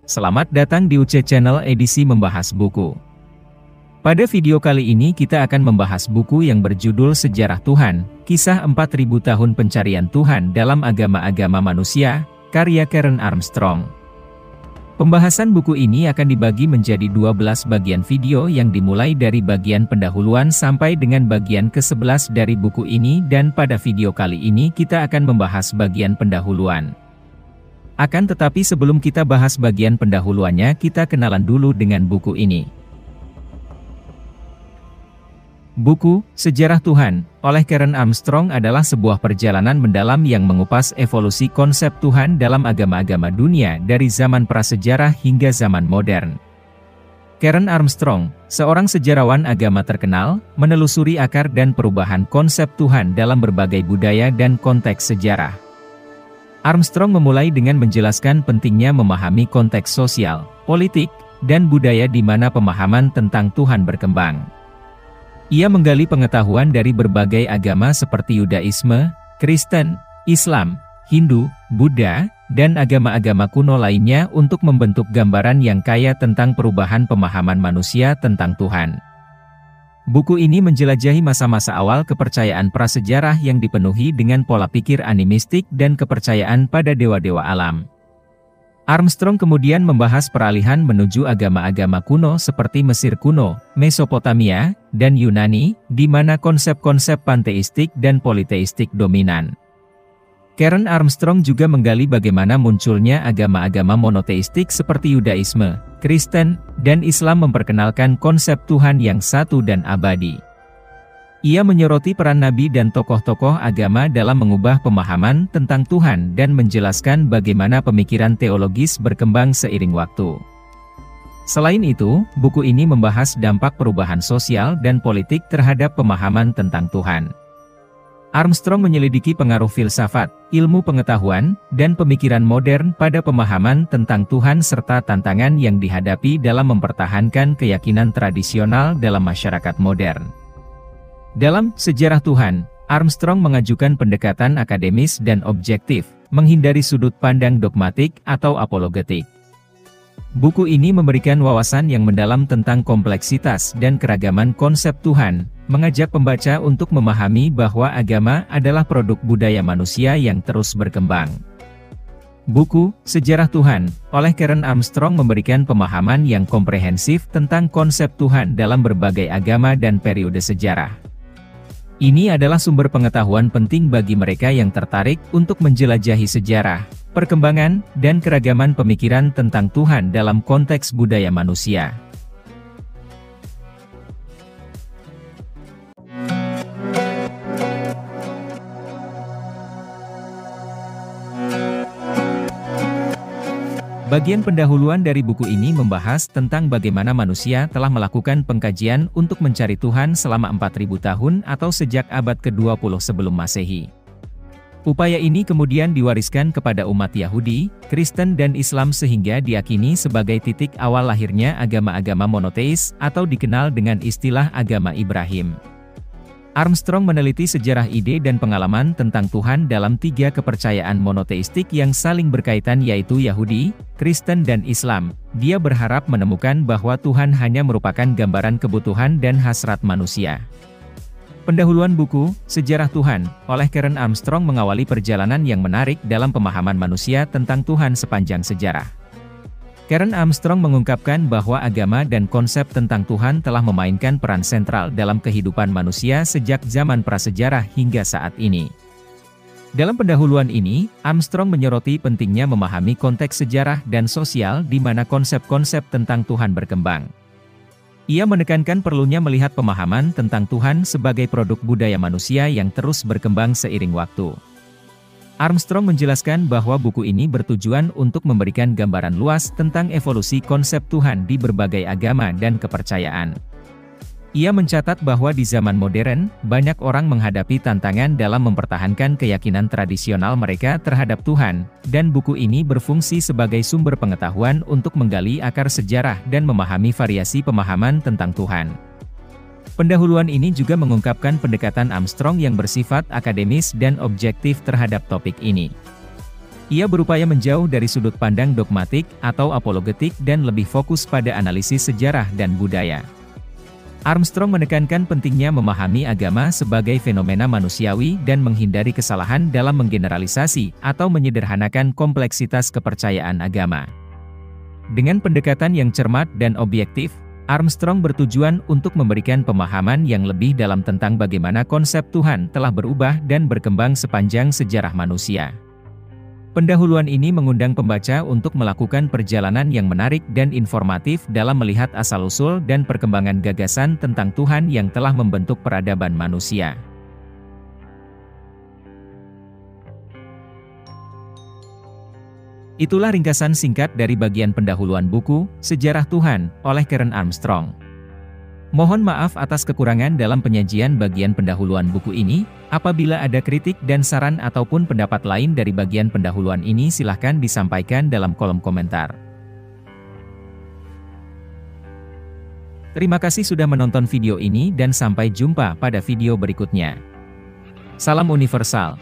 Selamat datang di UC Channel edisi membahas buku. Pada video kali ini kita akan membahas buku yang berjudul Sejarah Tuhan, Kisah 4000 Tahun Pencarian Tuhan dalam Agama-Agama Manusia, karya Karen Armstrong. Pembahasan buku ini akan dibagi menjadi 12 bagian video yang dimulai dari bagian pendahuluan sampai dengan bagian ke-11 dari buku ini, dan pada video kali ini kita akan membahas bagian pendahuluan. Akan tetapi sebelum kita bahas bagian pendahuluannya, kita kenalan dulu dengan buku ini. Buku Sejarah Tuhan oleh Karen Armstrong adalah sebuah perjalanan mendalam yang mengupas evolusi konsep Tuhan dalam agama-agama dunia dari zaman prasejarah hingga zaman modern. Karen Armstrong, seorang sejarawan agama terkenal, menelusuri akar dan perubahan konsep Tuhan dalam berbagai budaya dan konteks sejarah. Armstrong memulai dengan menjelaskan pentingnya memahami konteks sosial, politik, dan budaya di mana pemahaman tentang Tuhan berkembang. Ia menggali pengetahuan dari berbagai agama seperti Yudaisme, Kristen, Islam, Hindu, Buddha, dan agama-agama kuno lainnya untuk membentuk gambaran yang kaya tentang perubahan pemahaman manusia tentang Tuhan. Buku ini menjelajahi masa-masa awal kepercayaan prasejarah yang dipenuhi dengan pola pikir animistik dan kepercayaan pada dewa-dewa alam. Armstrong kemudian membahas peralihan menuju agama-agama kuno seperti Mesir kuno, Mesopotamia, dan Yunani, di mana konsep-konsep panteistik dan politeistik dominan. Karen Armstrong juga menggali bagaimana munculnya agama-agama monoteistik seperti Yudaisme, Kristen, dan Islam memperkenalkan konsep Tuhan yang satu dan abadi. Ia menyoroti peran nabi dan tokoh-tokoh agama dalam mengubah pemahaman tentang Tuhan dan menjelaskan bagaimana pemikiran teologis berkembang seiring waktu. Selain itu, buku ini membahas dampak perubahan sosial dan politik terhadap pemahaman tentang Tuhan. Armstrong menyelidiki pengaruh filsafat, ilmu pengetahuan, dan pemikiran modern pada pemahaman tentang Tuhan serta tantangan yang dihadapi dalam mempertahankan keyakinan tradisional dalam masyarakat modern. Dalam Sejarah Tuhan, Armstrong mengajukan pendekatan akademis dan objektif, menghindari sudut pandang dogmatik atau apologetik. Buku ini memberikan wawasan yang mendalam tentang kompleksitas dan keragaman konsep Tuhan, mengajak pembaca untuk memahami bahwa agama adalah produk budaya manusia yang terus berkembang. Buku Sejarah Tuhan oleh Karen Armstrong memberikan pemahaman yang komprehensif tentang konsep Tuhan dalam berbagai agama dan periode sejarah. Ini adalah sumber pengetahuan penting bagi mereka yang tertarik untuk menjelajahi sejarah, perkembangan, dan keragaman pemikiran tentang Tuhan dalam konteks budaya manusia. Bagian pendahuluan dari buku ini membahas tentang bagaimana manusia telah melakukan pengkajian untuk mencari Tuhan selama 4000 tahun atau sejak abad ke-20 sebelum Masehi. Upaya ini kemudian diwariskan kepada umat Yahudi, Kristen dan Islam sehingga diyakini sebagai titik awal lahirnya agama-agama monoteis atau dikenal dengan istilah agama Ibrahim. Armstrong meneliti sejarah ide dan pengalaman tentang Tuhan dalam 3 kepercayaan monoteistik yang saling berkaitan yaitu Yahudi, Kristen dan Islam. Dia berharap menemukan bahwa Tuhan hanya merupakan gambaran kebutuhan dan hasrat manusia. Pendahuluan buku, Sejarah Tuhan, oleh Karen Armstrong mengawali perjalanan yang menarik dalam pemahaman manusia tentang Tuhan sepanjang sejarah. Karen Armstrong mengungkapkan bahwa agama dan konsep tentang Tuhan telah memainkan peran sentral dalam kehidupan manusia sejak zaman prasejarah hingga saat ini. Dalam pendahuluan ini, Armstrong menyoroti pentingnya memahami konteks sejarah dan sosial di mana konsep-konsep tentang Tuhan berkembang. Ia menekankan perlunya melihat pemahaman tentang Tuhan sebagai produk budaya manusia yang terus berkembang seiring waktu. Armstrong menjelaskan bahwa buku ini bertujuan untuk memberikan gambaran luas tentang evolusi konsep Tuhan di berbagai agama dan kepercayaan. Ia mencatat bahwa di zaman modern, banyak orang menghadapi tantangan dalam mempertahankan keyakinan tradisional mereka terhadap Tuhan, dan buku ini berfungsi sebagai sumber pengetahuan untuk menggali akar sejarah dan memahami variasi pemahaman tentang Tuhan. Pendahuluan ini juga mengungkapkan pendekatan Armstrong yang bersifat akademis dan objektif terhadap topik ini. Ia berupaya menjauh dari sudut pandang dogmatik atau apologetik dan lebih fokus pada analisis sejarah dan budaya. Armstrong menekankan pentingnya memahami agama sebagai fenomena manusiawi dan menghindari kesalahan dalam menggeneralisasi atau menyederhanakan kompleksitas kepercayaan agama. Dengan pendekatan yang cermat dan objektif, Armstrong bertujuan untuk memberikan pemahaman yang lebih dalam tentang bagaimana konsep Tuhan telah berubah dan berkembang sepanjang sejarah manusia. Pendahuluan ini mengundang pembaca untuk melakukan perjalanan yang menarik dan informatif dalam melihat asal-usul dan perkembangan gagasan tentang Tuhan yang telah membentuk peradaban manusia. Itulah ringkasan singkat dari bagian pendahuluan buku Sejarah Tuhan oleh Karen Armstrong. Mohon maaf atas kekurangan dalam penyajian bagian pendahuluan buku ini. Apabila ada kritik dan saran ataupun pendapat lain dari bagian pendahuluan ini, silahkan disampaikan dalam kolom komentar. Terima kasih sudah menonton video ini dan sampai jumpa pada video berikutnya. Salam universal.